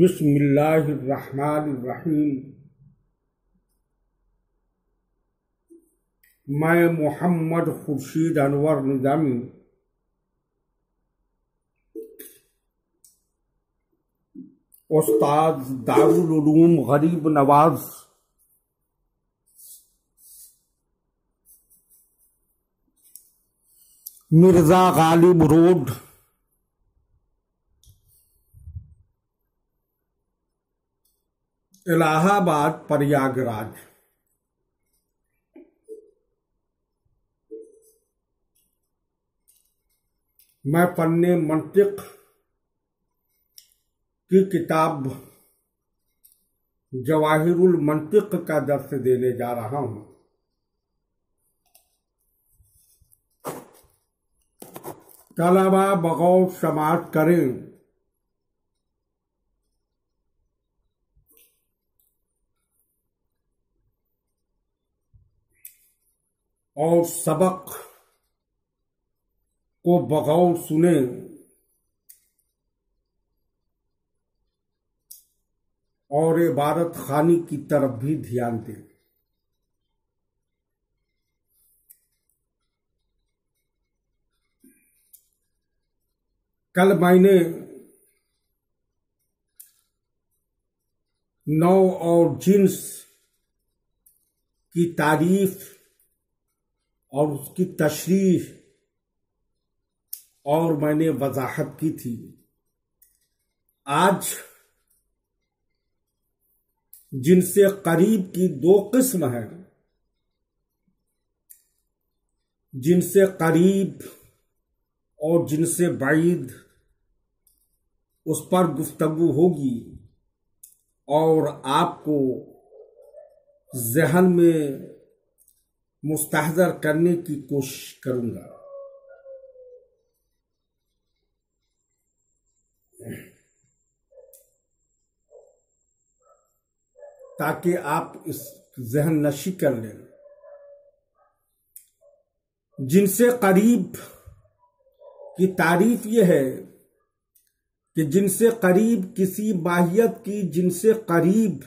बिस्मिल्लाहिर्रहमानिर्रहीम। मैं मोहम्मद खुर्शीद अनवर निज़ामी उस्ताद दारुल उलूम गरीब नवाज मिर्ज़ा गालिब रोड इलाहाबाद प्रयागराज मैं फन्ने मंतिक की किताब जवाहिरुल मंतिक का दर्स देने जा रहा हूं। तलबा बगौर समाअत करें। और सबक को बगौर सुने। और इबारत खानी की तरफ भी ध्यान दें। कल मैंने नौ और जिन्स की तारीफ और उसकी तशरीह और मैंने वजाहत की थी। आज जिनसे करीब की दो किस्म है, जिनसे करीब और जिनसे बाइद, उस पर गुफ्तगू होगी और आपको ज़हन में मुस्तहज़र करने की कोशिश करूंगा। ताकि आप इस ज़हन नशी कर लें। जिनसे करीब की तारीफ यह है कि जिनसे करीब किसी माहियत की, जिनसे करीब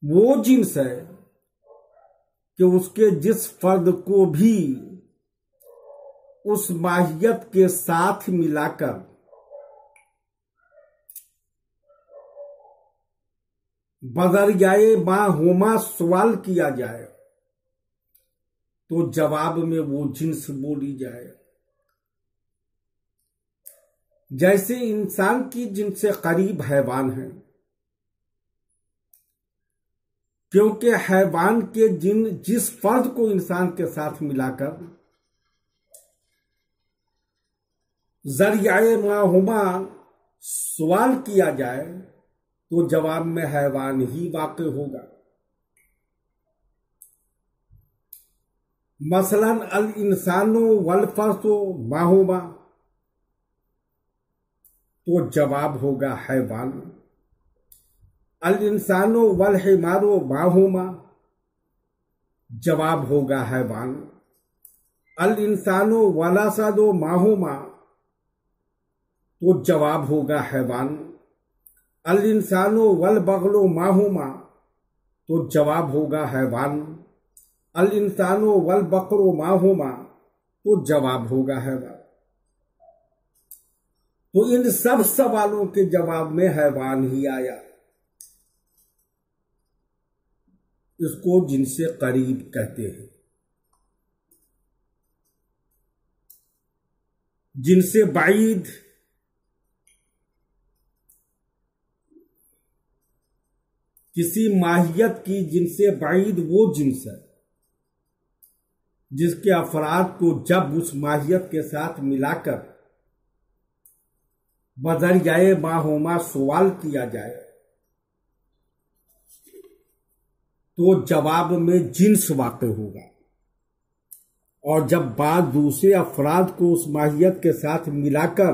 वो जिन्स है कि उसके जिस फर्द को भी उस माहियत के साथ मिलाकर बदरियाए माहुमा सवाल किया जाए तो जवाब में वो जिन्स बोली जाए। जैसे इंसान की जिनसे करीब हैवान है, क्योंकि हैवान के जिस फर्द को इंसान के साथ मिलाकर जरियाए माहुमा सवाल किया जाए तो जवाब में हैवान ही वाक़ होगा। मसलन अल इंसानो वल फर्सो माहुमा, तो जवाब होगा हैवान। अल इंसानो वल हिमारो माहुमा, जवाब होगा हैवान। अल इंसानो वल असदो माहुमा, तो जवाब होगा हैवान। अल इंसानो वल बगलो माहुमा, तो जवाब होगा हैवान। अल इंसानो वल बकरो माहुमा, तो जवाब होगा हैवान। तो इन सब सवालों के जवाब में हैवान ही आया। इसको जिनसे करीब कहते हैं। जिनसे बाइद किसी माहियत की, जिनसे बाइद वो जिन्स है जिसके अफराद को जब उस माहियत के साथ मिलाकर बदरियाए माहुमा सवाल किया जाए तो जवाब में जिन्स वाक़ होगा। और जब बाद दूसरे अफराद को उस माहियत के साथ मिलाकर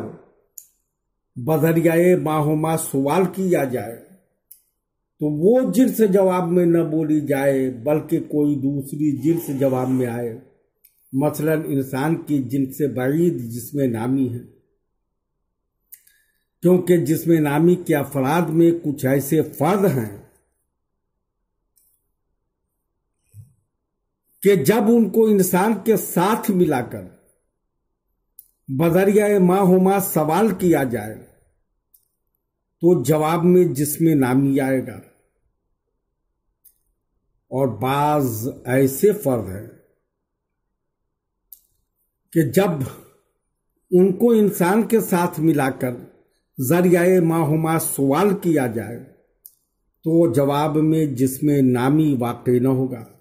बदरियाए माहुमा सवाल किया जाए तो वो जिन्स जवाब में न बोली जाए बल्कि कोई दूसरी जिन्स जवाब में आए। मसलन इंसान की जिन्स से बईद जिसमें नामी है, क्योंकि जिसमें नामी के अफराद में कुछ ऐसे फर्द हैं कि जब उनको इंसान के साथ मिलाकर बदरियाए माहुमा सवाल किया जाए तो जवाब में जिसमें नामी आएगा। और बाज ऐसे फर्द हैं कि जब उनको इंसान के साथ मिलाकर जरियाए माहुमा सवाल किया जाए तो जवाब में जिसमें नामी वाक़ई न होगा।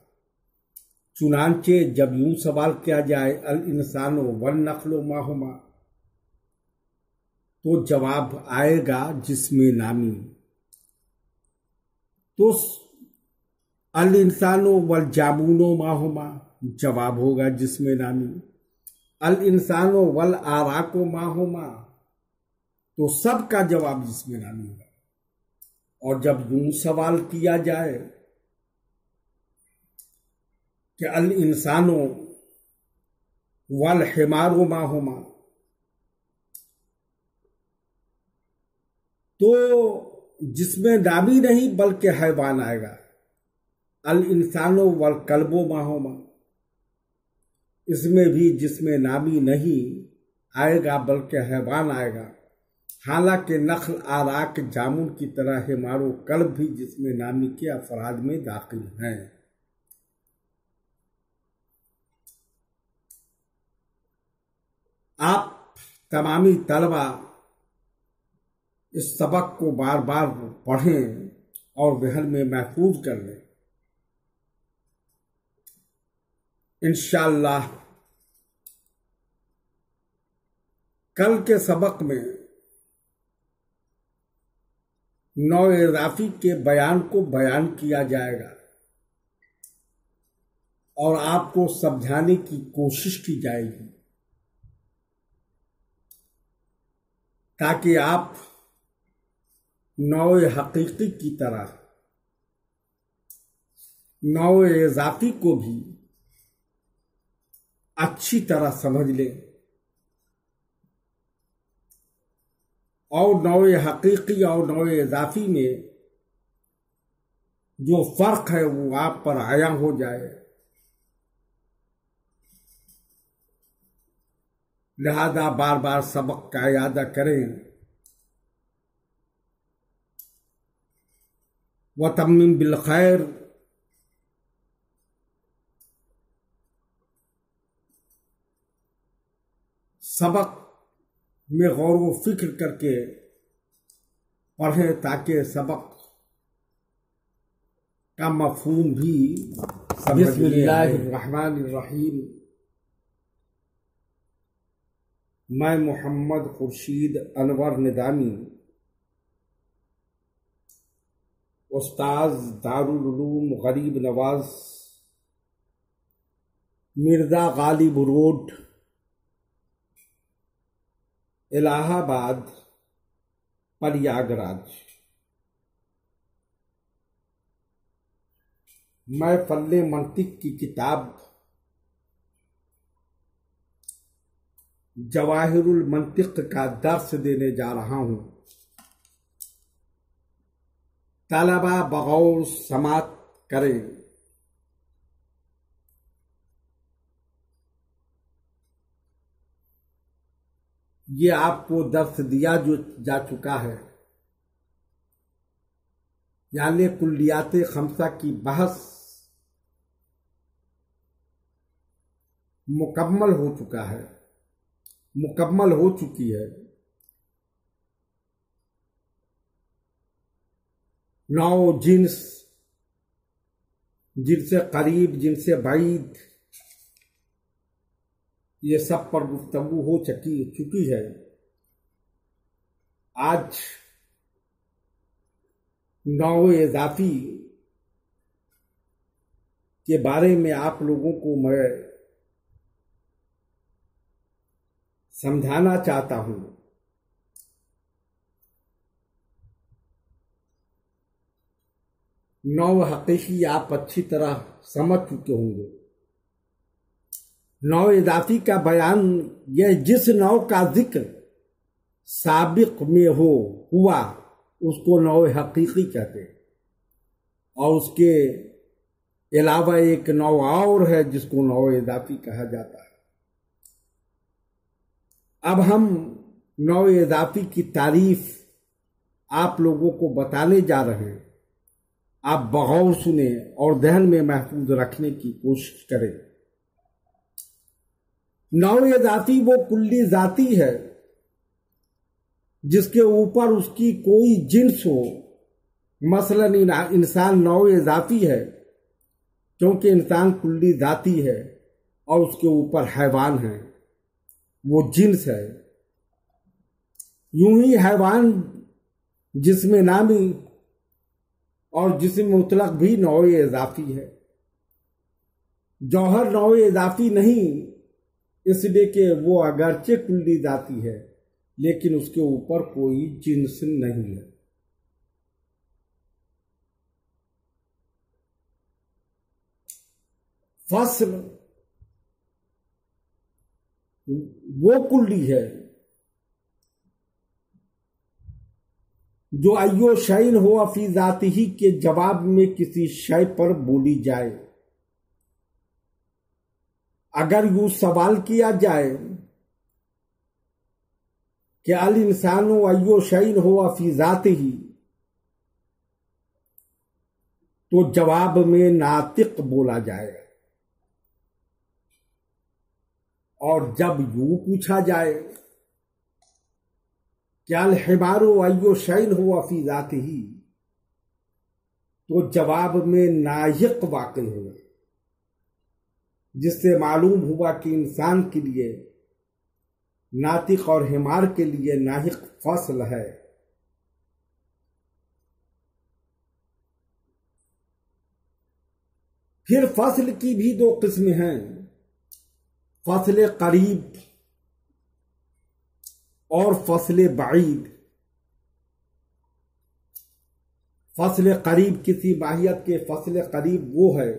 चुनांचे जब यूं सवाल किया जाए अल इंसानो वन नखलो माहुमा तो जवाब आएगा जिसमें नामी। तो अल इंसानो वल जाबूनो माहुमा जवाब होगा जिसमें नामी। अल इंसानो वल आराको माहुमा तो सबका जवाब जिसमें नामी होगा। और जब यूं सवाल किया जाए कि अल इंसानो वल हिमारो माहुमा तो जिसमें नामी नहीं बल्कि हैवान आएगा। अल इंसानो वल कल्बो माहुमा इसमें भी जिसमें नामी नहीं आएगा बल्कि हैवान आएगा। हालांकि नखल आराक जामुन की तरह हिमारो कल्ब भी जिसमें नामी के अफराद में दाखिल हैं। आप तमामी तलबा इस सबक को बार बार पढ़ें और जहन में महफूज कर लें। इंशाअल्लाह कल के सबक में नौ इज़ाफ़ी के बयान को बयान किया जाएगा और आपको समझाने की कोशिश की जाएगी ताकि आप नौ हकीकी की तरह नौ इज़ाफ़ी को भी अच्छी तरह समझ लें और नौ हकीकी और नौ इज़ाफ़ी में जो फर्क है वो आप पर आया हो जाए। लिहाजा बार बार सबक का याद करें। व तम्मिम बिल खैर सबक में गौर व फिक्र करके पढ़ें ताकि सबक का मफहूम भी समझ में आए। बिस्मिल्लाहिर्रहमानिर्रहीम। मैं मोहम्मद खुर्शीद अनवर निदामी उस्ताद दारुल उलूम गरीब नवाज मिर्जा गालिब रोड इलाहाबाद प्रयागराज। मैं फल्ले मंतिक की किताब जवाहिरुल मंतिक का दर्स देने जा रहा हूं। तलबा बगौर समात करें। ये आपको दर्स दिया जो जा चुका है, यानी कुल्लियात खमसा की बहस मुकम्मल हो चुकी है। 9 जिन्स, जिनसे करीब जिनसे बाईद, ये सब पर गुफ्तगू हो चुकी है। आज 9 इज़ाफ़ी के बारे में आप लोगों को मैं समझाना चाहता हूं। नौ हकीकी आप अच्छी तरह समझ चुके होंगे। नौ इजाफी का बयान यह जिस नौ का जिक्र साबिक में हुआ उसको नौ हकीकी कहते हैं, और उसके अलावा एक नौ और है जिसको नौ इजाफी कहा जाता है। अब हम नौ इजाफी की तारीफ आप लोगों को बताने जा रहे हैं। आप बगौर सुने और ध्यान में महफूज रखने की कोशिश करें। नौ इजाफी वो कुल्ली जाती है जिसके ऊपर उसकी कोई जिन्स हो। मसलन इंसान नौ इजाफी है क्योंकि इंसान कुल्ली जाती है और उसके ऊपर हैवान है, वो जिन्स है। यूं ही हैवान जिस्म नामी और जिस्म मुतलक भी नौ इजाफी है। जौहर नौ इजाफी नहीं, इसलिए कि वो अगरचे कुल्ली जाती है लेकिन उसके ऊपर कोई जिन्स नहीं है। फसल वो कुल्ली है जो अयो शैन हो अफी जाती ही के जवाब में किसी शय पर बोली जाए। अगर यूं सवाल किया जाए कि अल इंसानो अयो शैन हो अफी जाती ही, तो जवाब में नातिक बोला जाएगा। और जब यूं पूछा जाए क्या अल हिमारो अयो शैन हो अफी जाती ही, तो जवाब में नायक वाक़ई होगा, जिससे मालूम हुआ कि इंसान के लिए नातिक और हिमार के लिए नाहिक फसल है। फिर फसल की भी दो किस्में हैं, फसल करीब और फसल बाईद। फसल करीब किसी माहियत के फसल करीब वो है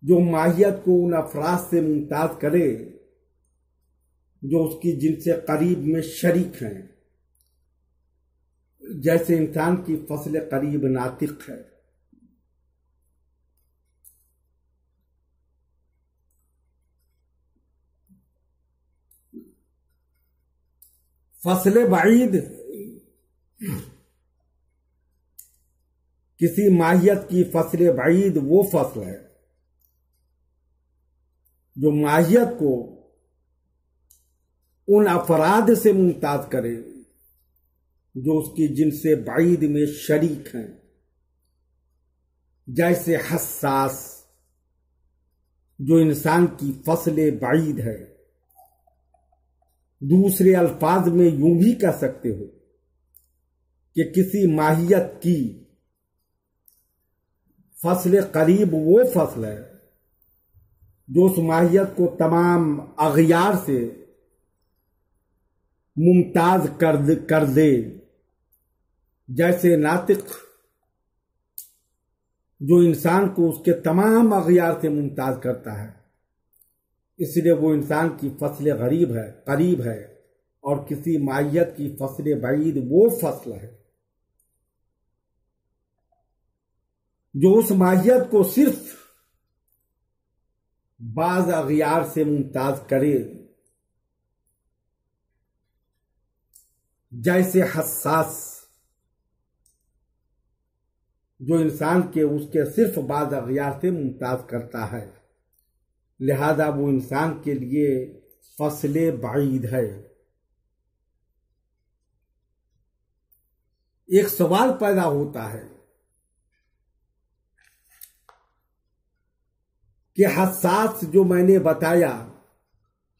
जो माहियत को उन अफराद से मुमताज करे जो उसकी जिनसे करीब में शरीक हैं। जैसे इंसान की फसल करीब नातिक है। फसल बाईद किसी माहियत की फसल बाईद वो फसल है जो माहियत को उन अफराद से मुमताज करे जो उसकी जिनसे बाईद में शरीक हैं। जैसे हस्सास जो इंसान की फसल बाईद है। दूसरे अल्फाज में यूं भी कह सकते हो कि किसी माहियत की फसल करीब वो फसल है जो उस माहियत को तमाम अगयार से मुमताज कर दे। जैसे नातिक जो इंसान को उसके तमाम अगयार से मुमताज करता है, इसलिए वो इंसान की फसल करीब है और किसी माहियत की फसल बाईद वो फसल है जो उस माहियत को सिर्फ बाज अगयार से मुमताज करे। जैसे हस्सास जो इंसान के उसके सिर्फ बाज अगयार से मुमताज करता है, लिहाजा वो इंसान के लिए फसले बाईद है। एक सवाल पैदा होता है कि हस्सास जो मैंने बताया,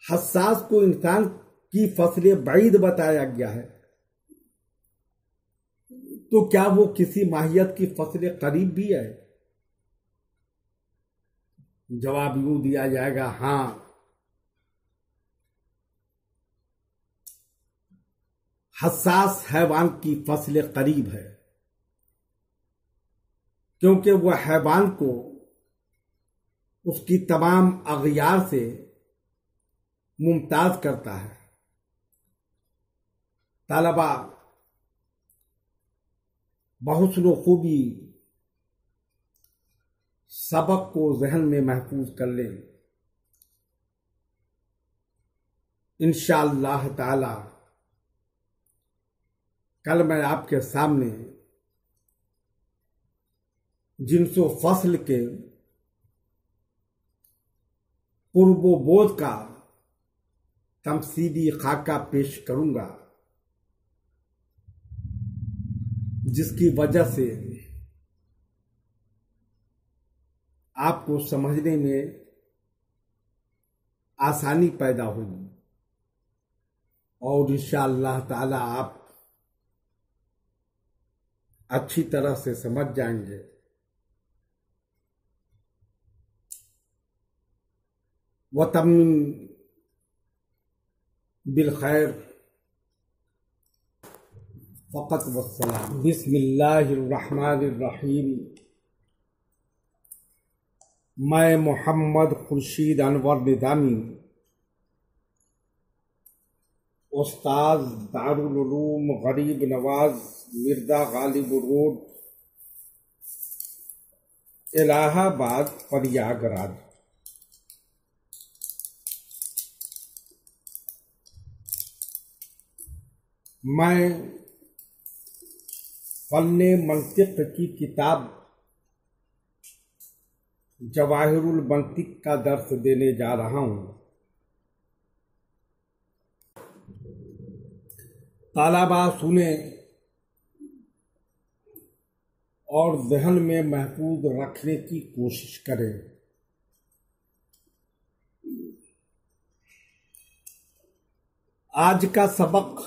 हस्सास को इंसान की फसले बाईद बताया गया है, तो क्या वो किसी माहियत की फसले करीब भी है? जवाब यूं दिया जाएगा, हां। हसास हैवान की फसल करीब है, क्योंकि वह हैवान को उसकी तमाम अगयार से मुमताज करता है। तलबा बहुस्न खूबी सबक को जहन में महफूज कर लें। इंशाअल्लाह ताला कल मैं आपके सामने जिन्सो फसल के कुर्बो बोध का तमसीली खाका पेश करूंगा, जिसकी वजह से आपको समझने में आसानी पैदा होगी और इंशाअल्लाह ताला आप अच्छी तरह से समझ जाएंगे। वतम्मिम बिल खैर फ़क़त वस्सलाम। बिस्मिल्लाहिर्रहमानिर्रहीम। मैं मोहम्मद खुर्शीद अनवर निज़ामी, उस्ताद दारुल उलूम गरीब नवाज मिर्जा गालिब रोड, इलाहाबाद प्रयागराज, मैं फन्ने मंतिक की किताब जवाहिरुल मंतिक का दर्स देने जा रहा हूँ। तालाबा सुने और जहन में महफूज रखने की कोशिश करें। आज का सबक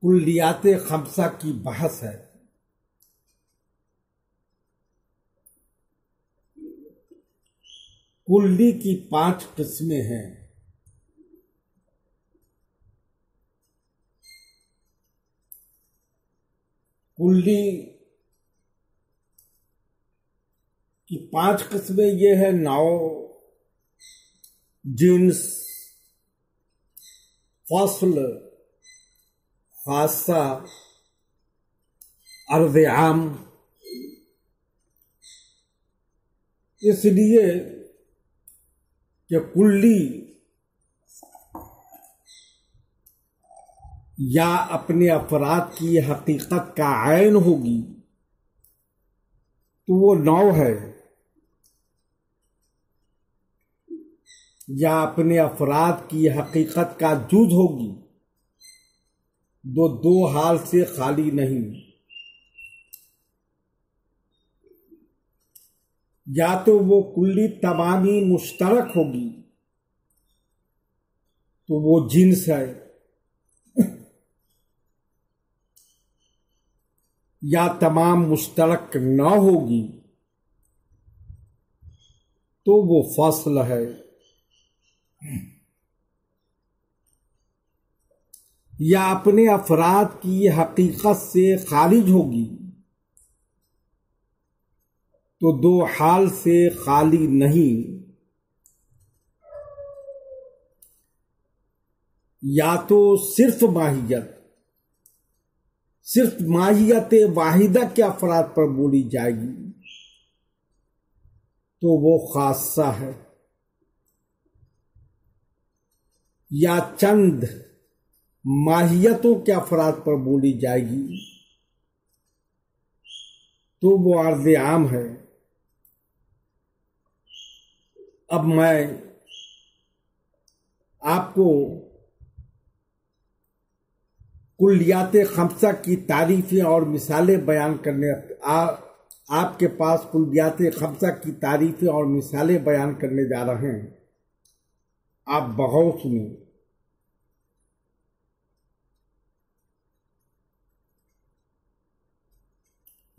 कुल्लियाते खमसा की बहस है। कुल्ली की 5 किस्में हैं। कुल्ली की 5 किस्में ये है: नाव, जिन्स, फसल, खासा, अर्ज़ आम। इसलिए कि कुल्ली या अपने अफराद की हकीकत का आयन होगी तो वो नौ है, या अपने अफराद की हकीकत का जुज होगी दो हाल से खाली नहीं। या तो वो कुल्ली तमामी मुश्तरक होगी तो वो जिन्स है, या तमाम मुश्तरक न होगी तो वो फसल है, या अपने अफराद की हकीकत से खारिज होगी तो 2 हाल से खाली नहीं। या तो सिर्फ माहियत वाहिदा के अफराद पर बोली जाएगी तो वो खासा है, या चंद माहियतों के अफराद पर बोली जाएगी तो वो अर्ज़ आम है। अब मैं आपको कुल्लियाते खमसा की तारीफें और मिसालें बयान करने आपके पास कुल्लियाते खमसा की तारीफें और मिसालें बयान करने जा रहे हैं। आप बगौर सुनिए।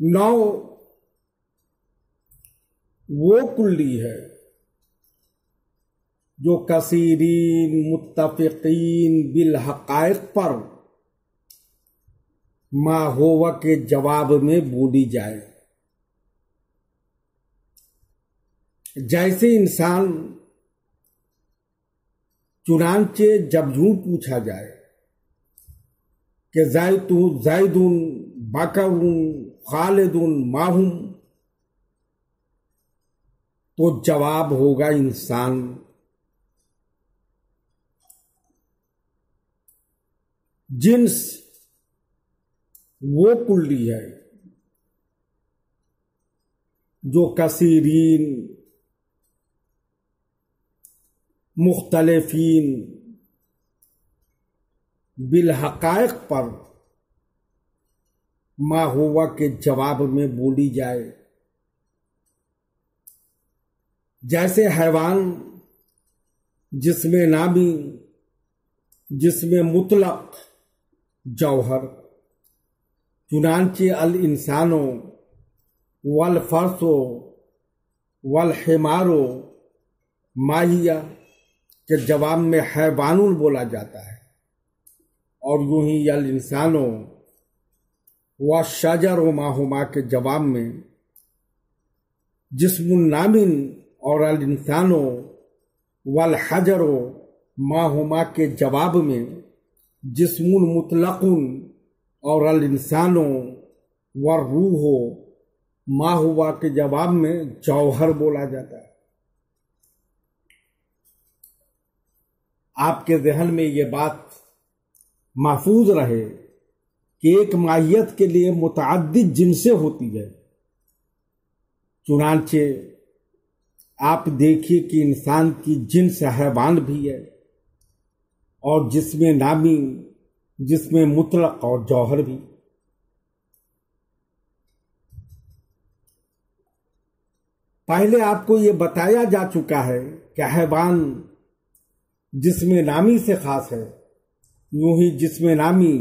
नौ वो कुल्ली है जो कसीरीन मुत्तफिकीन बिल हक़ाइक़ पर मा हुवा के जवाब में बोली जाए। जैसे इंसान चुनांचे जब यूं पूछा जाए कि ज़ैदुन बकरुन खालिदुन माहुम, तो जवाब होगा इंसान। जिन्स वो कुल्ली है जो कसीरीन मुख्तलिफीन बिल हक़ाइक़ पर मा हुआ के जवाब में बोली जाए। जैसे हैवान जिसमें नामी जिसमें मुतलक जौहर, चुनांचे अल इंसानो वल फरसो वल हिमारो माहिया के जवाब में हैवानुन बोला जाता है, और यूं ही अल इंसानो व शजर व माहुमा के जवाब में जिस्मुन नामिन और अल इंसानो वल हजरो माहुमा के जवाब में जिस्मुन मुतलकुन और अल इंसानो व रूहो माहुआ के जवाब में जौहर बोला जाता है। आपके ज़हन में ये बात महफूज रहे कि एक माहियत के लिए मुतअद्दिद जिनसें होती है। चुनांचे आप देखिए कि इंसान की जिन्स हैवान भी है, और जिसमें नामी जिसमें मुतलक और जौहर भी। पहले आपको ये बताया जा चुका है कि हैवान जिसमें नामी से खास है, यूं ही जिसमें नामी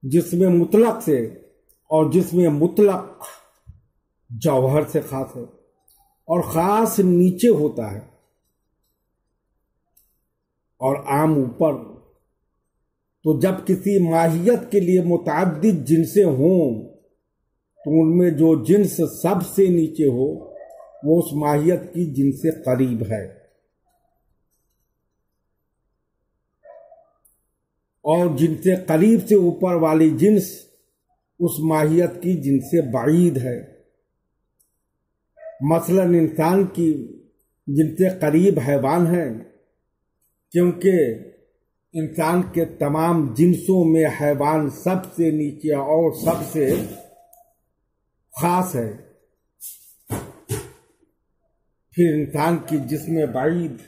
जिसमें मुतलक से और जिसमें मुतलक जौहर से खास है, और खास नीचे होता है और आम ऊपर। तो जब किसी माहियत के लिए मुतअद्दिद जिनसे हों तो उनमें जो जिन्स सबसे नीचे हो वो उस माहियत की जिनसे करीब है, और जिनसे करीब से ऊपर वाली जिन्स उस माहियत की जिनसे बाईद है। मसलन इंसान की जिनसे करीब हैवान है, क्योंकि इंसान के तमाम जिन्सों में हैवान सबसे नीचे और सबसे खास है। फिर इंसान की जिस्म बाईद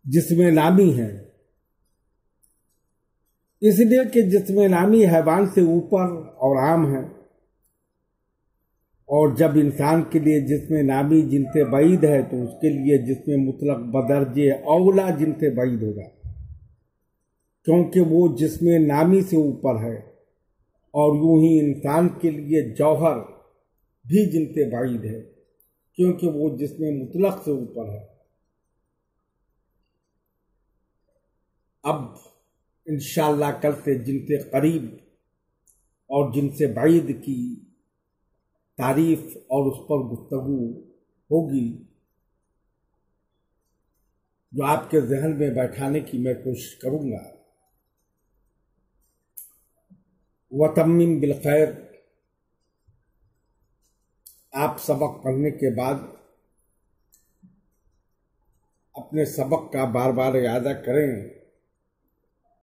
जिस्म नामी है, इसलिए कि जिस्म नामी हैवान से ऊपर और आम है, और जब इंसान के लिए जिस्म नामी जिनसे बाईद है तो उसके लिए जिस्म मुतलक बदर्जे औला जिनसे बाईद होगा, क्योंकि वो जिस्म नामी से ऊपर है। और यूं ही इंसान के लिए जौहर भी जिनसे बाईद है, क्योंकि वो जिस्म मुतलक से ऊपर है। अब इंशाअल्लाह कल से जिनसे करीब और जिनसे बाईद की तारीफ और उस पर गुफ्तगू होगी, जो आपके जहन में बैठाने की मैं कोशिश करूंगा। वतम्मिम बिल खैर। आप सबक पढ़ने के बाद अपने सबक का बार बार इयादा करें